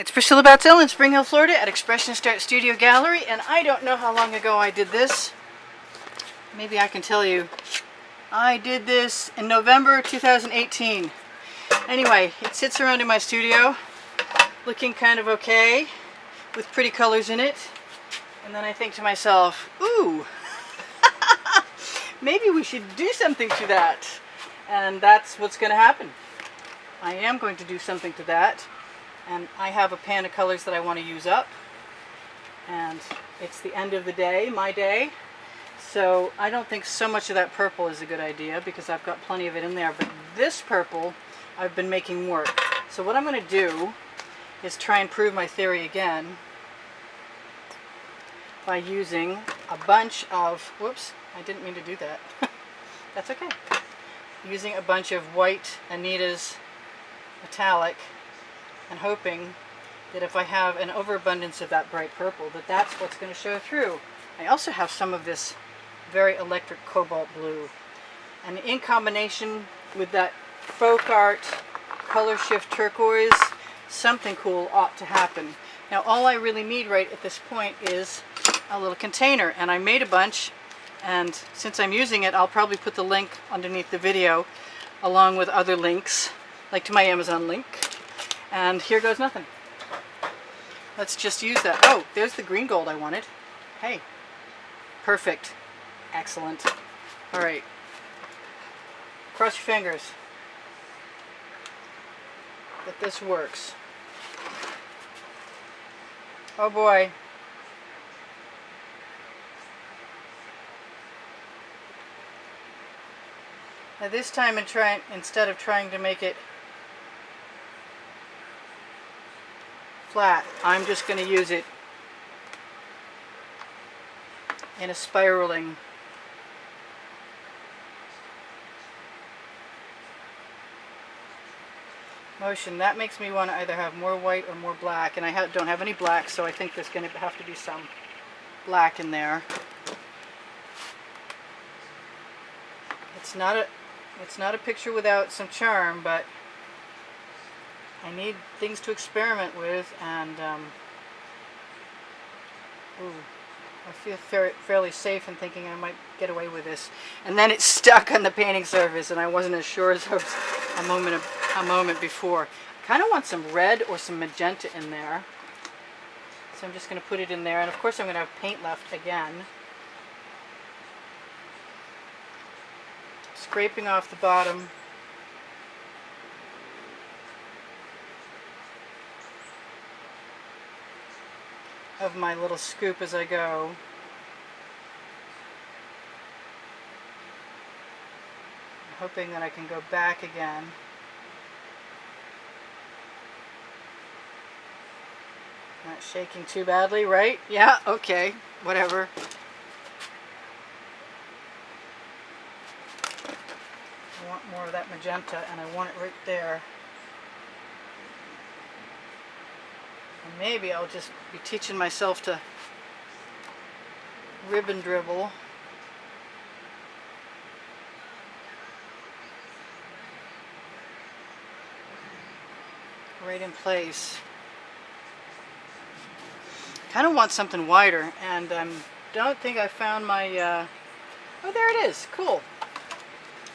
It's Priscilla Batzell in Spring Hill, Florida at Expressionist Art Studio Gallery, and I don't know how long ago I did this. Maybe I can tell you. I did this in November 2018. Anyway, it sits around in my studio looking kind of okay with pretty colors in it. And then I think to myself, ooh, maybe we should do something to that. And that's what's going to happen. I am going to do something to that. And I have a pan of colors that I want to use up. And it's the end of the day, my day. So I don't think so much of that purple is a good idea because I've got plenty of it in there. But this purple, I've been making work. So what I'm going to do is try and prove my theory again by using a bunch of, whoops, I didn't mean to do that. That's okay. Using a bunch of white Anita's metallic and hoping that if I have an overabundance of that bright purple, that that's what's going to show through. I also have some of this very electric cobalt blue. And in combination with that folk art color shift turquoise, something cool ought to happen. Now all I really need right at this point is a little container, and I made a bunch, and since I'm using it, I'll probably put the link underneath the video along with other links, like to my Amazon link. And here goes nothing. Let's just use that. Oh, there's the green gold I wanted. Hey, perfect. Excellent. All right. Cross your fingers that this works. Oh boy. Now this time, instead of trying to make it flat, I'm just going to use it in a spiraling motion. That makes me want to either have more white or more black, and I don't have any black, so I think there's going to have to be some black in there. It's not a picture without some charm, but I need things to experiment with, and I feel fairly safe in thinking I might get away with this. And then it stuck on the painting surface, and I wasn't as sure as I was a moment before. I kind of want some red or some magenta in there, so I'm just going to put it in there. And of course I'm going to have paint left again. Scraping off the bottom. Of my little scoop as I go. I'm hoping that I can go back again. Not shaking too badly, right? Yeah, okay, whatever. I want more of that magenta, and I want it right there. And maybe I'll just be teaching myself to ribbon dribble. Right in place. Kind of want something wider, and don't think I found my, oh, there it is, cool.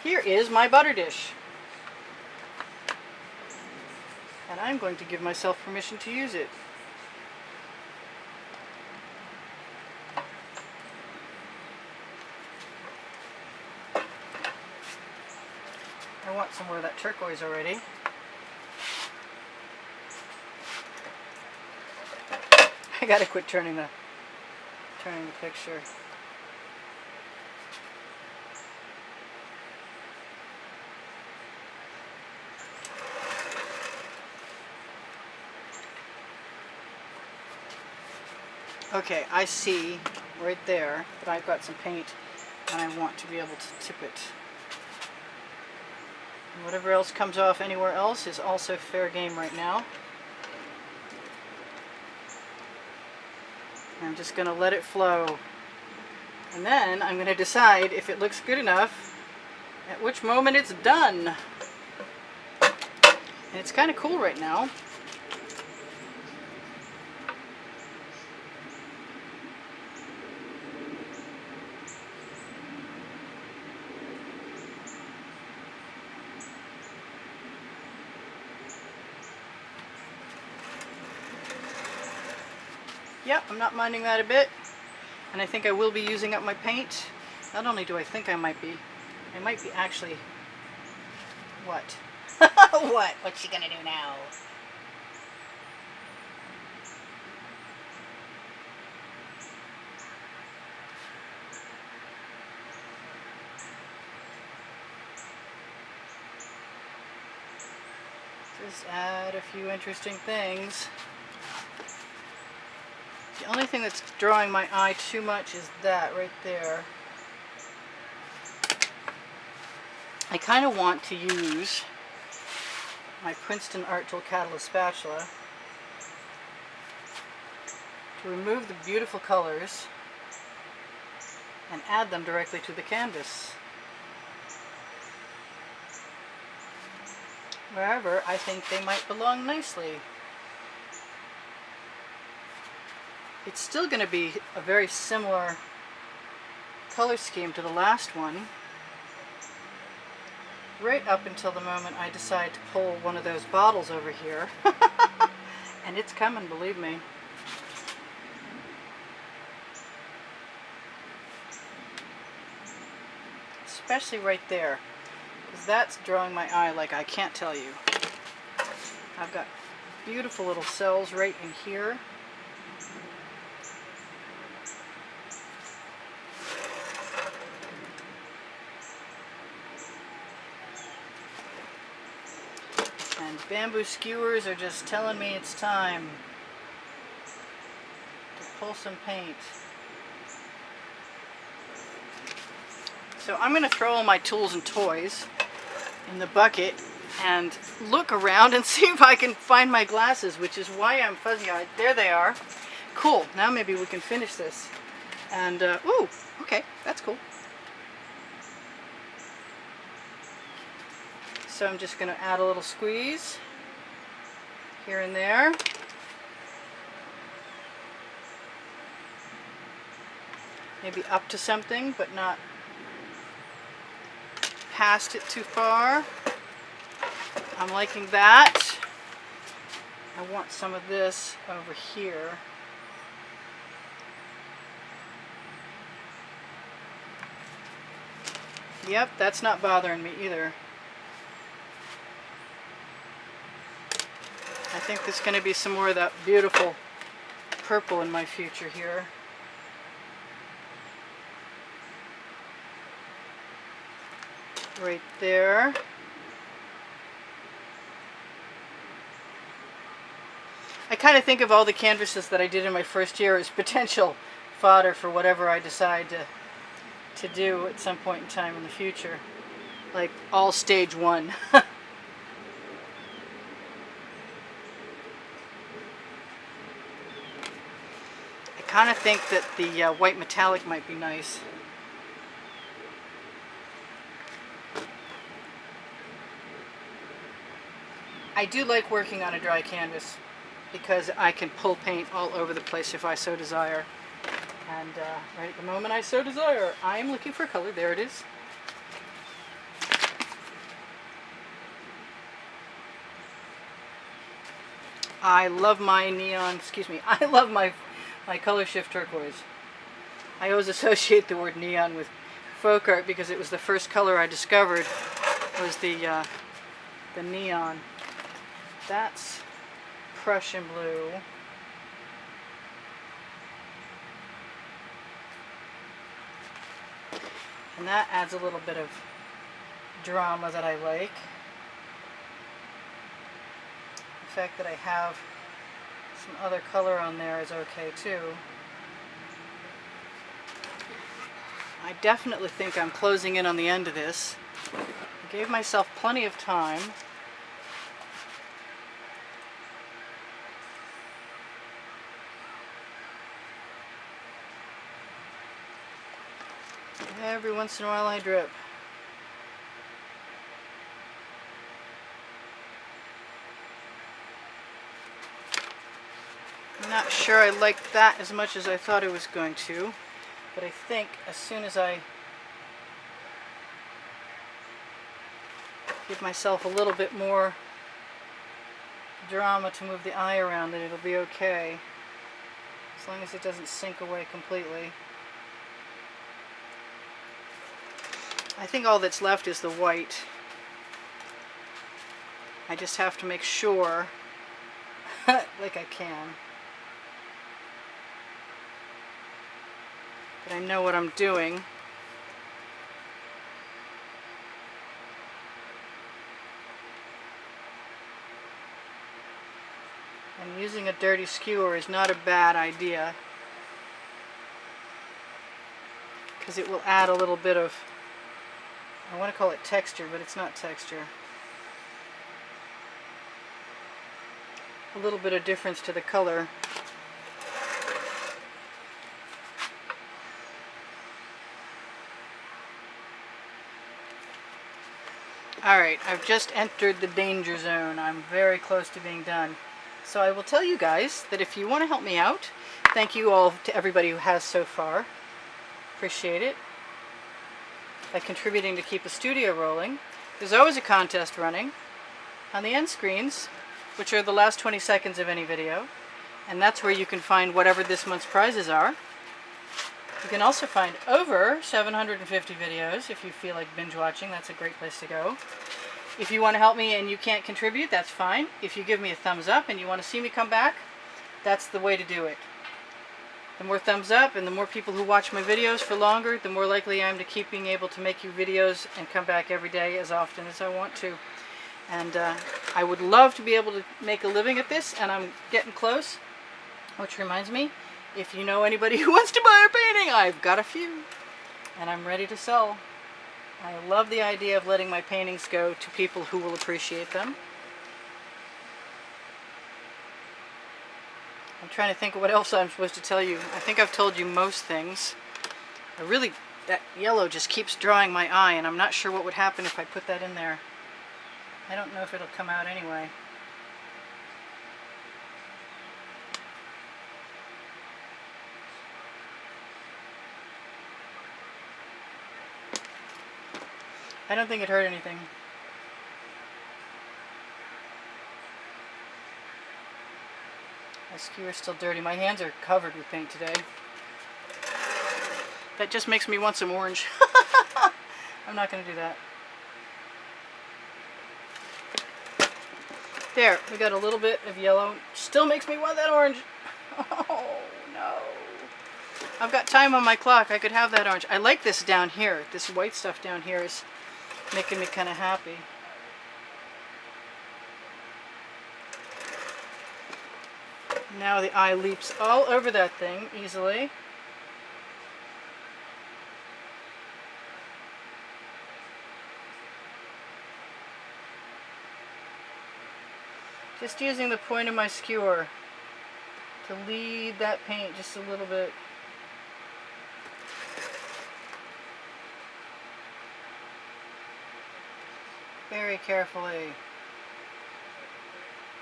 Here is my butter dish. And I'm going to give myself permission to use it. I want some more of that turquoise already. I gotta quit turning the picture. Okay, I see right there that I've got some paint, and I want to be able to tip it. And whatever else comes off anywhere else is also fair game right now. I'm just going to let it flow. And then I'm going to decide if it looks good enough, at which moment it's done. And it's kind of cool right now. Yep, I'm not minding that a bit. And I think I will be using up my paint. Not only do I think I might be actually... What? What? What's she gonna do now? Just add a few interesting things. The only thing that's drawing my eye too much is that right there. I kind of want to use my Princeton Art Tool Catalyst spatula to remove the beautiful colors and add them directly to the canvas, wherever I think they might belong nicely. It's still going to be a very similar color scheme to the last one, right up until the moment I decide to pull one of those bottles over here. And it's coming, believe me. Especially right there, because that's drawing my eye like I can't tell you. I've got beautiful little cells right in here. And bamboo skewers are just telling me it's time to pull some paint. So I'm going to throw all my tools and toys in the bucket and look around and see if I can find my glasses, which is why I'm fuzzy-eyed. There they are. Cool. Now maybe we can finish this. And, ooh, okay, that's cool. So I'm just going to add a little squeeze here and there. Maybe up to something, but not past it too far. I'm liking that. I want some of this over here. Yep, that's not bothering me either. I think there's going to be some more of that beautiful purple in my future here. Right there. I kind of think of all the canvases that I did in my first year as potential fodder for whatever I decide to do at some point in time in the future. Like all stage one. I kind of think that the white metallic might be nice. I do like working on a dry canvas because I can pull paint all over the place if I so desire. And right at the moment I so desire, I am looking for color. There it is. I love my neon, I love my color shift turquoise. I always associate the word neon with folk art because it was the first color I discovered was the neon. That's Prussian blue. And that adds a little bit of drama that I like. The fact that I have some other color on there is okay too. I definitely think I'm closing in on the end of this. I gave myself plenty of time. Every once in a while I drip. I'm not sure I like that as much as I thought I was going to, but I think as soon as I give myself a little bit more drama to move the eye around, then it'll be okay. as long as it doesn't sink away completely. I think all that's left is the white. I just have to make sure, like I can, that I know what I'm doing. And using a dirty skewer is not a bad idea, because it will add a little bit of, I want to call it texture, but it's not texture. A little bit of difference to the color. Alright, I've just entered the danger zone. I'm very close to being done. So I will tell you guys that if you want to help me out, thank you all to everybody who has so far. Appreciate it. By contributing to keep the studio rolling. There's always a contest running on the end screens, which are the last 20 seconds of any video. And that's where you can find whatever this month's prizes are. You can also find over 750 videos if you feel like binge watching. That's a great place to go. If you want to help me and you can't contribute, that's fine. If you give me a thumbs up and you want to see me come back, that's the way to do it. The more thumbs up and the more people who watch my videos for longer, the more likely I am to keep being able to make you videos and come back every day as often as I want to. And I would love to be able to make a living at this, and I'm getting close. Which reminds me, if you know anybody who wants to buy a painting, I've got a few. And I'm ready to sell. I love the idea of letting my paintings go to people who will appreciate them. I'm trying to think of what else I'm supposed to tell you. I think I've told you most things. That yellow just keeps drawing my eye, and I'm not sure what would happen if I put that in there. I don't know if it'll come out anyway. I don't think it hurt anything. My skewer's still dirty. My hands are covered with paint today. That just makes me want some orange. I'm not going to do that. There, we got a little bit of yellow. Still makes me want that orange. Oh, no. I've got time on my clock. I could have that orange. I like this down here. This white stuff down here is making me kind of happy. Now the eye leaps all over that thing easily. Just using the point of my skewer to lead that paint just a little bit. Very carefully.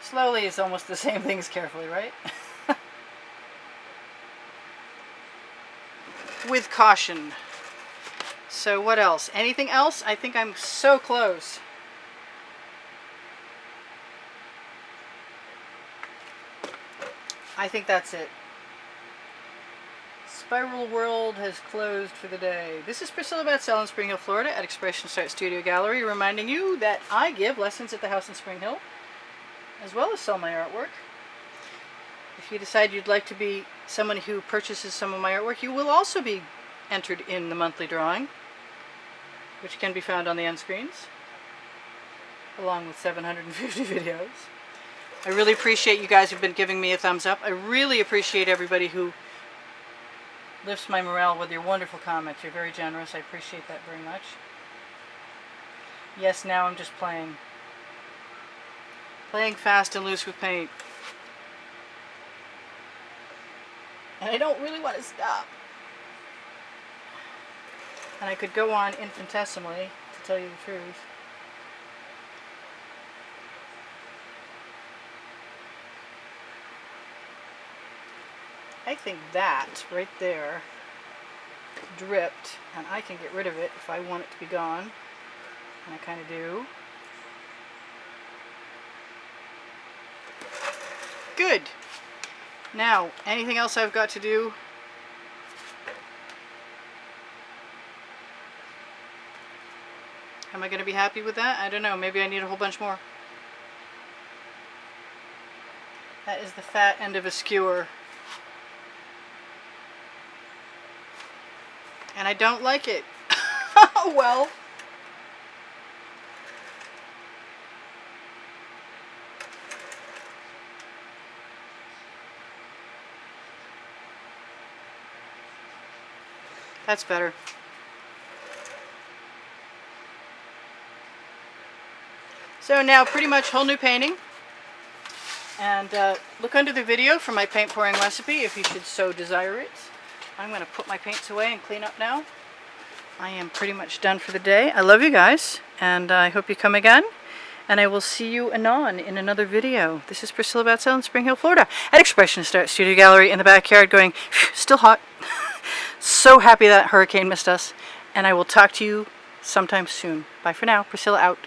Slowly is almost the same thing as carefully, right? With caution. So what else? Anything else? I think I'm so close. I think that's it. Spiral World has closed for the day. This is Priscilla Batzell in Spring Hill, Florida at Expressionist Art Studio Gallery, reminding you that I give lessons at the house in Spring Hill, as well as sell my artwork. If you decide you'd like to be someone who purchases some of my artwork, you will also be entered in the monthly drawing, which can be found on the end screens, along with 750 videos. I really appreciate you guys who've been giving me a thumbs up. I really appreciate everybody who lifts my morale with your wonderful comments. You're very generous. I appreciate that very much. Yes, now I'm just playing. Playing fast and loose with paint. And I don't really want to stop. And I could go on infinitesimally, to tell you the truth. I think that right there dripped, and I can get rid of it if I want it to be gone, and I kind of do. Good. Now, anything else I've got to do? Am I going to be happy with that? I don't know. Maybe I need a whole bunch more. That is the fat end of a skewer. And I don't like it. Oh well. That's better. So now pretty much whole new painting. And look under the video for my paint pouring recipe if you should so desire it. I'm going to put my paints away and clean up now. I am pretty much done for the day. I love you guys, and I hope you come again. And I will see you anon in another video. This is Priscilla Batzell in Spring Hill, Florida, at Expressionist Art Studio Gallery in the backyard going, still hot. So happy that hurricane missed us. And I will talk to you sometime soon. Bye for now. Priscilla out.